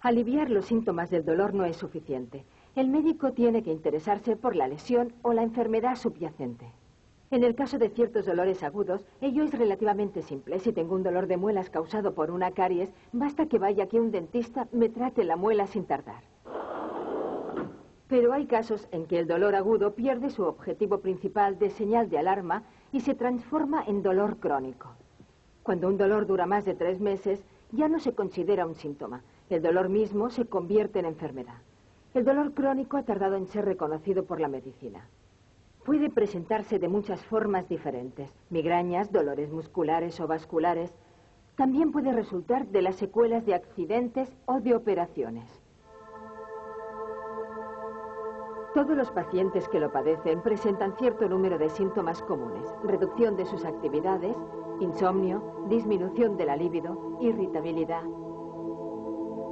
Aliviar los síntomas del dolor no es suficiente. El médico tiene que interesarse por la lesión o la enfermedad subyacente. En el caso de ciertos dolores agudos, ello es relativamente simple. Si tengo un dolor de muelas causado por una caries, basta que vaya aquí un dentista me trate la muela sin tardar. Pero hay casos en que el dolor agudo pierde su objetivo principal de señal de alarma y se transforma en dolor crónico. Cuando un dolor dura más de 3 meses, ya no se considera un síntoma. El dolor mismo se convierte en enfermedad. El dolor crónico ha tardado en ser reconocido por la medicina. Puede presentarse de muchas formas diferentes: migrañas, dolores musculares o vasculares. También puede resultar de las secuelas de accidentes o de operaciones. Todos los pacientes que lo padecen presentan cierto número de síntomas comunes: reducción de sus actividades, insomnio, disminución de la libido, irritabilidad.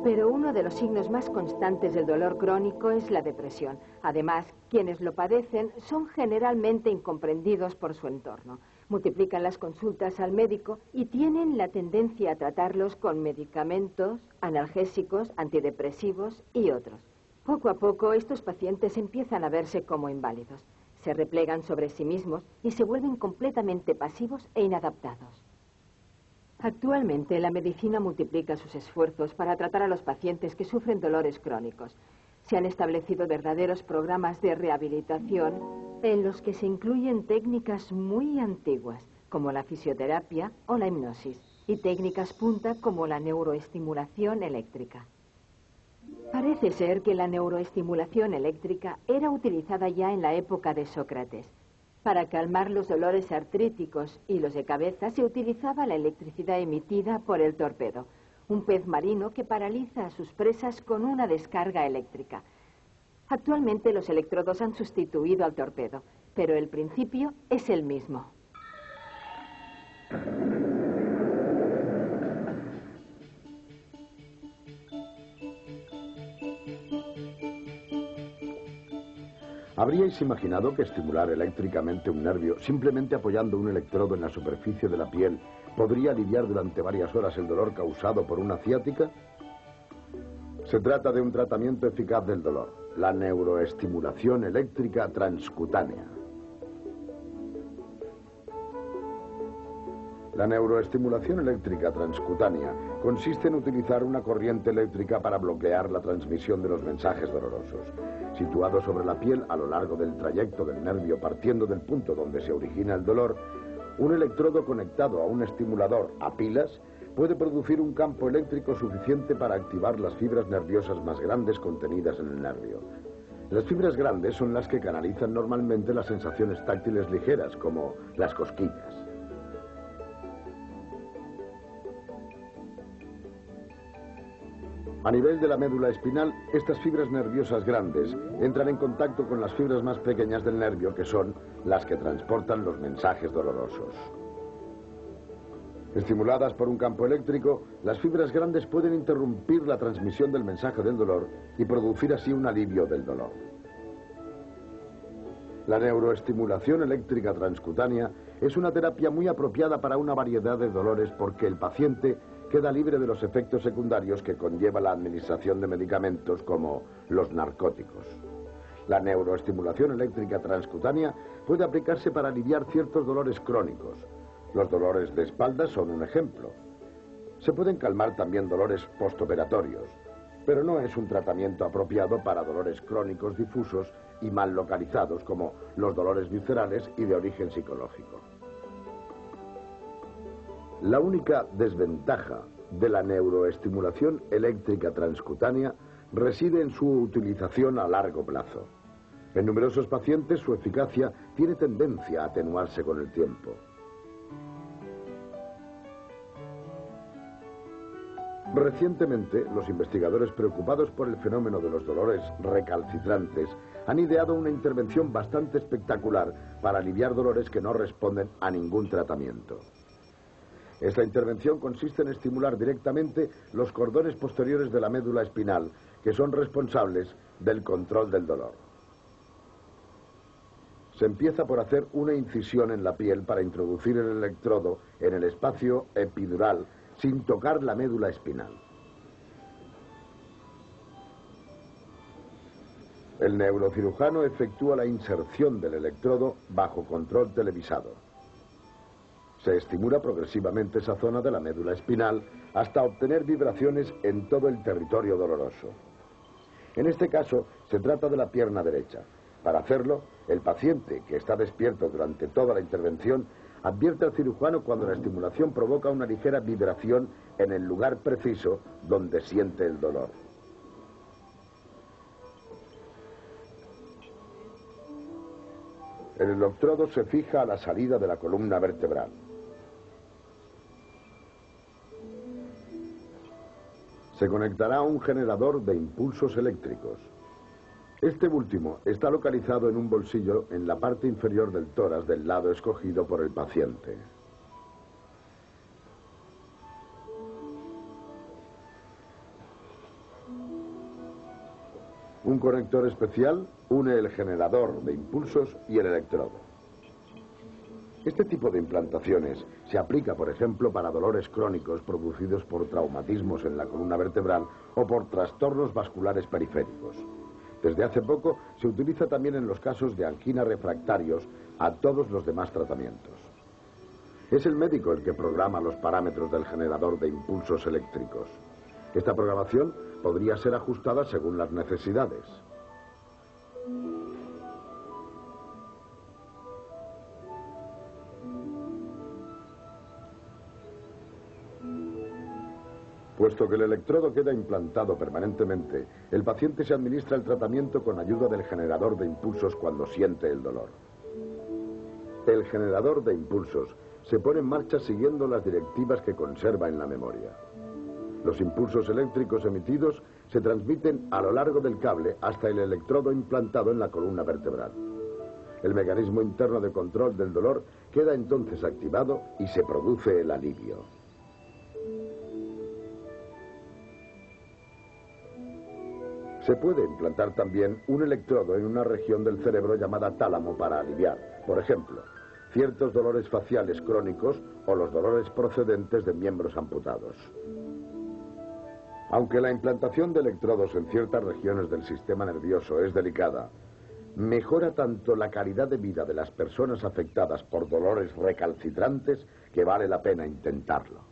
Pero uno de los signos más constantes del dolor crónico es la depresión. Además, quienes lo padecen son generalmente incomprendidos por su entorno. Multiplican las consultas al médico y tienen la tendencia a tratarlos con medicamentos, analgésicos, antidepresivos y otros. Poco a poco, estos pacientes empiezan a verse como inválidos. Se replegan sobre sí mismos y se vuelven completamente pasivos e inadaptados. Actualmente, la medicina multiplica sus esfuerzos para tratar a los pacientes que sufren dolores crónicos. Se han establecido verdaderos programas de rehabilitación en los que se incluyen técnicas muy antiguas, como la fisioterapia o la hipnosis, y técnicas punta como la neuroestimulación eléctrica. Parece ser que la neuroestimulación eléctrica era utilizada ya en la época de Sócrates. Para calmar los dolores artríticos y los de cabeza se utilizaba la electricidad emitida por el torpedo, un pez marino que paraliza a sus presas con una descarga eléctrica. Actualmente los electrodos han sustituido al torpedo, pero el principio es el mismo. ¿Habríais imaginado que estimular eléctricamente un nervio simplemente apoyando un electrodo en la superficie de la piel podría aliviar durante varias horas el dolor causado por una ciática? Se trata de un tratamiento eficaz del dolor, la neuroestimulación eléctrica transcutánea. La neuroestimulación eléctrica transcutánea consiste en utilizar una corriente eléctrica para bloquear la transmisión de los mensajes dolorosos. Situado sobre la piel a lo largo del trayecto del nervio partiendo del punto donde se origina el dolor, un electrodo conectado a un estimulador a pilas puede producir un campo eléctrico suficiente para activar las fibras nerviosas más grandes contenidas en el nervio. Las fibras grandes son las que canalizan normalmente las sensaciones táctiles ligeras, como las cosquillas. A nivel de la médula espinal, estas fibras nerviosas grandes entran en contacto con las fibras más pequeñas del nervio, que son las que transportan los mensajes dolorosos. Estimuladas por un campo eléctrico, las fibras grandes pueden interrumpir la transmisión del mensaje del dolor y producir así un alivio del dolor. La neuroestimulación eléctrica transcutánea es una terapia muy apropiada para una variedad de dolores porque el paciente queda libre de los efectos secundarios que conlleva la administración de medicamentos como los narcóticos. La neuroestimulación eléctrica transcutánea puede aplicarse para aliviar ciertos dolores crónicos. Los dolores de espalda son un ejemplo. Se pueden calmar también dolores postoperatorios, pero no es un tratamiento apropiado para dolores crónicos difusos y mal localizados como los dolores viscerales y de origen psicológico. La única desventaja de la neuroestimulación eléctrica transcutánea reside en su utilización a largo plazo. En numerosos pacientes su eficacia tiene tendencia a atenuarse con el tiempo. Recientemente, los investigadores preocupados por el fenómeno de los dolores recalcitrantes han ideado una intervención bastante espectacular para aliviar dolores que no responden a ningún tratamiento. Esta intervención consiste en estimular directamente los cordones posteriores de la médula espinal, que son responsables del control del dolor. Se empieza por hacer una incisión en la piel para introducir el electrodo en el espacio epidural sin tocar la médula espinal. El neurocirujano efectúa la inserción del electrodo bajo control televisado. Se estimula progresivamente esa zona de la médula espinal hasta obtener vibraciones en todo el territorio doloroso. En este caso, se trata de la pierna derecha. Para hacerlo, el paciente, que está despierto durante toda la intervención, advierte al cirujano cuando la estimulación provoca una ligera vibración en el lugar preciso donde siente el dolor. El electrodo se fija a la salida de la columna vertebral. Se conectará a un generador de impulsos eléctricos. Este último está localizado en un bolsillo en la parte inferior del tórax del lado escogido por el paciente. Un conector especial une el generador de impulsos y el electrodo. Este tipo de implantaciones se aplica, por ejemplo, para dolores crónicos producidos por traumatismos en la columna vertebral o por trastornos vasculares periféricos. Desde hace poco se utiliza también en los casos de angina refractarios a todos los demás tratamientos. Es el médico el que programa los parámetros del generador de impulsos eléctricos. Esta programación podría ser ajustada según las necesidades. Puesto que el electrodo queda implantado permanentemente, el paciente se administra el tratamiento con ayuda del generador de impulsos cuando siente el dolor. El generador de impulsos se pone en marcha siguiendo las directivas que conserva en la memoria. Los impulsos eléctricos emitidos se transmiten a lo largo del cable hasta el electrodo implantado en la columna vertebral. El mecanismo interno de control del dolor queda entonces activado y se produce el alivio. Se puede implantar también un electrodo en una región del cerebro llamada tálamo para aliviar, por ejemplo, ciertos dolores faciales crónicos o los dolores procedentes de miembros amputados. Aunque la implantación de electrodos en ciertas regiones del sistema nervioso es delicada, mejora tanto la calidad de vida de las personas afectadas por dolores recalcitrantes que vale la pena intentarlo.